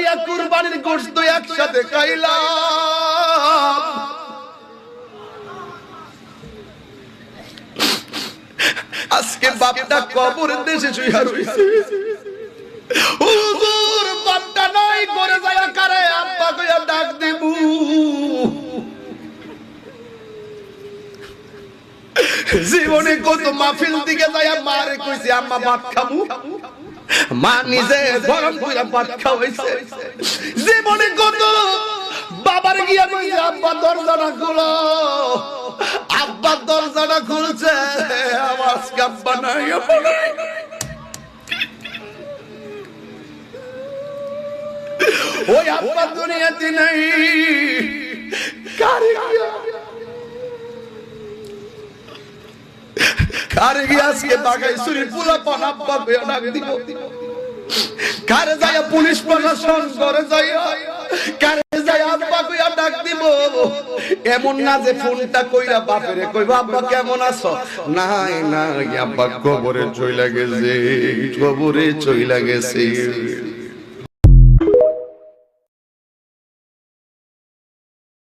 করিয়া কুরবানির গোশত একসাথে খাইলাম। আজকে বাপটা কবর দেশে শুইয়া রইছে। হুজুর বাপটা নাই করে যায় কারে আব্বা কইয়া ডাক দিবু। জীবনে কত মাহফিল দিকে যায় মারে কইছে আম্মা ভাত খাবো, মা নিজে গরম কইরা ভাত খাওয়াইছে। জীবনে কত বাবার গিয়া কইছে আব্বা দরজাটা খুলো, আব্বা দরজাটা খুলছে, আওয়াজ কাব্বা নাই ওই আব্বা দুনিয়াতে নাই। কারে গিয়া আজকে বাগাই চুরি পোলা পান আব্বা কইয়া ডাক দিব, কারে যায় পুলিশ প্রশাসন করে যায়, কারে যায় আব্বা কইয়া ডাক দিব। এমন না যে ফোনটা কইরা বাপেরে কইবা আব্বা কেমন আছো, নাই নাই আব্বা কবরে চইলা গেছে, কবরে চইলা গেছে।